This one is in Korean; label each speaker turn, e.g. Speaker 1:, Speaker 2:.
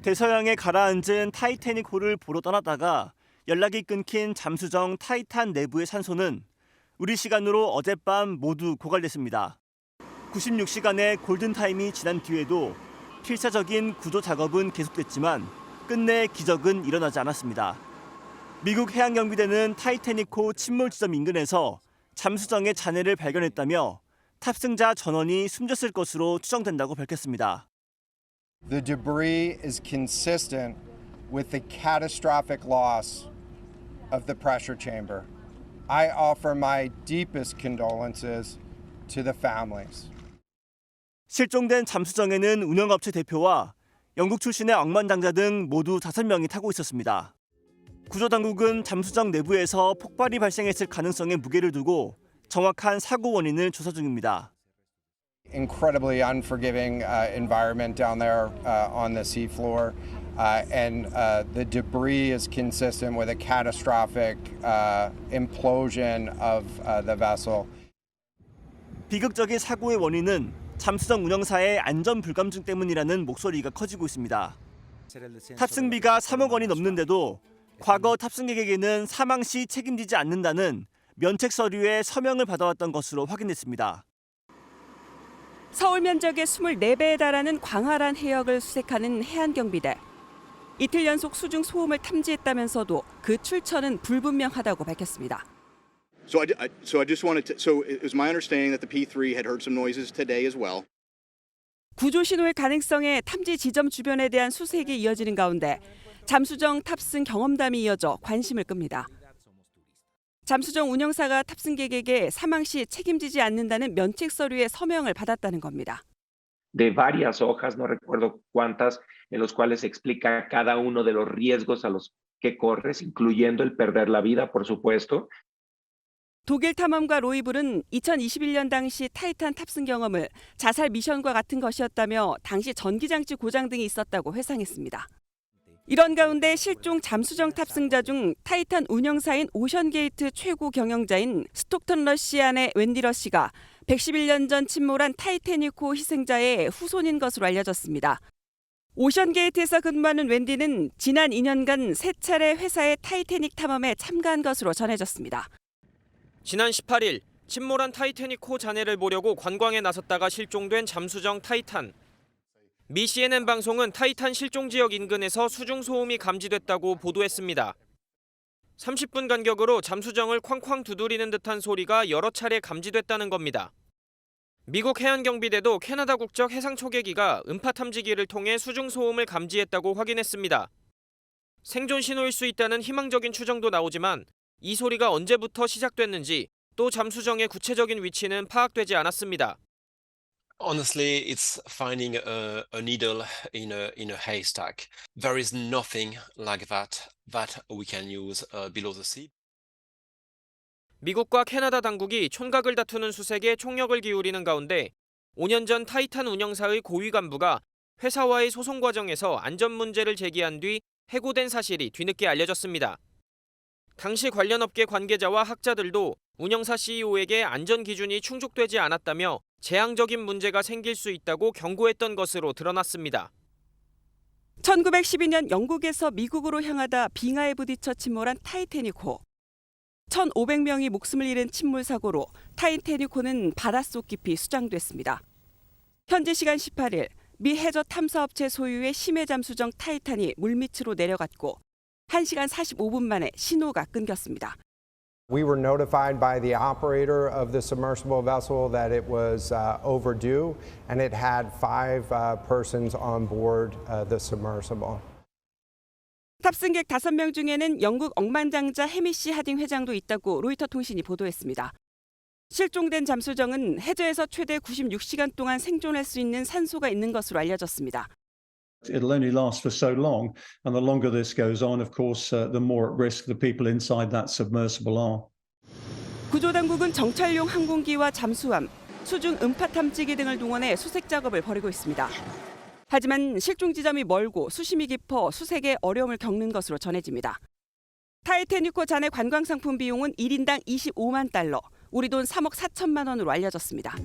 Speaker 1: 대서양에 가라앉은 타이타닉호를 보러 떠났다가 연락이 끊긴 잠수정 타이탄 내부의 산소는 우리 시간으로 어젯밤 모두 고갈됐습니다. 96시간의 골든타임이 지난 뒤에도 필사적인 구조 작업은 계속됐지만 끝내 기적은 일어나지 않았습니다. 미국 해양경비대는 타이타닉호 침몰 지점 인근에서 잠수정의 잔해를 발견했다며 탑승자 전원이 숨졌을 것으로 추정된다고 밝혔습니다.
Speaker 2: The debris is consistent with the catastrophic loss of the pressure chamber. I offer my deepest condolences to the families.
Speaker 1: 실종된 잠수정에는 운영업체 대표와 영국 출신의 억만장자 등 모두 5명이 타고 있었습니다. 구조당국은 잠수정 내부에서 폭발이 발생했을 가능성에 무게를 두고 정확한 사고 원인을 조사 중입니다.
Speaker 2: Incredibly unforgiving environment down there on the seafloor, and the debris is consistent with a catastrophic implosion of the vessel.
Speaker 1: 비극적인 사고의 원인은 잠수정 운영사의 안전 불감증 때문이라는 목소리가 커지고 있습니다. 탑승비가 3억 원이 넘는데도 과거 탑승객에게는 사망 시 책임지지 않는다는 면책 서류에 서명을 받아왔던 것으로 확인됐습니다.
Speaker 3: 서울 면적의 24배에 달하는 광활한 해역을 수색하는 해안경비대. 이틀 연속 수중 소음을 탐지했다면서도 그 출처는 불분명하다고 밝혔습니다.
Speaker 4: So I just wanted to. So it was my understanding that the P3 had heard some noises today as well.
Speaker 3: 구조 신호의 가능성에 탐지 지점 주변에 대한 수색이 이어지는 가운데 잠수정 탑승 경험담이 이어져 관심을 끕니다. 잠수정 운영사가 탑승객에게 사망 시 책임지지 않는다는 면책 서류에 서명을 받았다는 겁니다.
Speaker 5: De varias hojas, no recuerdo cuántas, en los cuales explica cada uno de los riesgos a los que corres, incluyendo el perder la vida, por supuesto.
Speaker 3: 독일 탐험가 로이블은 2021년 당시 타이탄 탑승 경험을 자살 미션과 같은 것이었다며 당시 전기장치 고장 등이 있었다고 회상했습니다. 이런 가운데 실종 잠수정 탑승자 중 타이탄 운영사인 오션게이트 최고 경영자인 스톡턴 러시안의 웬디 러시가 111년 전 침몰한 타이타닉호 희생자의 후손인 것으로 알려졌습니다. 오션게이트에서 근무하는 웬디는 지난 2년간 3차례 회사의 타이타닉 탐험에 참가한 것으로 전해졌습니다.
Speaker 6: 지난 18일 침몰한 타이타닉호 잔해를 보려고 관광에 나섰다가 실종된 잠수정 타이탄. 미 CNN 방송은 타이탄 실종 지역 인근에서 수중 소음이 감지됐다고 보도했습니다. 30분 간격으로 잠수정을 쾅쾅 두드리는 듯한 소리가 여러 차례 감지됐다는 겁니다. 미국 해안경비대도 캐나다 국적 해상 초계기가 음파 탐지기를 통해 수중 소음을 감지했다고 확인했습니다. 생존 신호일 수 있다는 희망적인 추정도 나오지만 이 소리가 언제부터 시작됐는지 또 잠수정의 구체적인 위치는 파악되지 않았습니다.
Speaker 7: Honestly, it's finding a needle in a haystack. There is nothing like that we can use below the sea.
Speaker 6: 미국과 캐나다 당국이 촌각을 다투는 수색에 총력을 기울이는 가운데 5년 전 타이탄 운영사의 고위 간부가 회사와의 소송 과정에서 안전 문제를 제기한 뒤 해고된 사실이 뒤늦게 알려졌습니다. 당시 관련 업계 관계자와 학자들도 운영사 CEO에게 안전 기준이 충족되지 않았다며 재앙적인 문제가 생길 수 있다고 경고했던 것으로 드러났습니다.
Speaker 3: 1912년 영국에서 미국으로 향하다 빙하에 부딪혀 침몰한 타이타닉호. 1,500명이 목숨을 잃은 침몰 사고로 타이타닉호는 바닷속 깊이 수장됐습니다. 현지 시간 18일 미 해저 탐사업체 소유의 심해 잠수정 타이탄이 물밑으로 내려갔고 1시간 45분 만에 신호가 끊겼습니다.
Speaker 2: We were notified by the operator of the submersible vessel that it was overdue, and it had 5 persons on board the submersible.
Speaker 3: 탑승객 5명 중에는 영국 억만장자 해미시 하딩 회장도 있다고 로이터 통신이 보도했습니다. 실종된 잠수정은 해저에서 최대 96시간 동안 생존할 수 있는 산소가 있는 것으로 알려졌습니다.
Speaker 8: It'll only last for so long, and the longer this goes on, of course, the more at risk the people inside that submersible are.
Speaker 3: 구조당국은 정찰용 항공기와 잠수함, 수중 음파 탐지기 등을 동원해 수색 작업을 벌이고 있습니다. 하지만 실종 지점이 멀고 수심이 깊어 수색에 어려움을 겪는 것으로 전해집니다. 타이타닉호 잔해 관광 상품 비용은 1인당 $25만, 우리 돈 3억 4천만 원으로 알려졌습니다.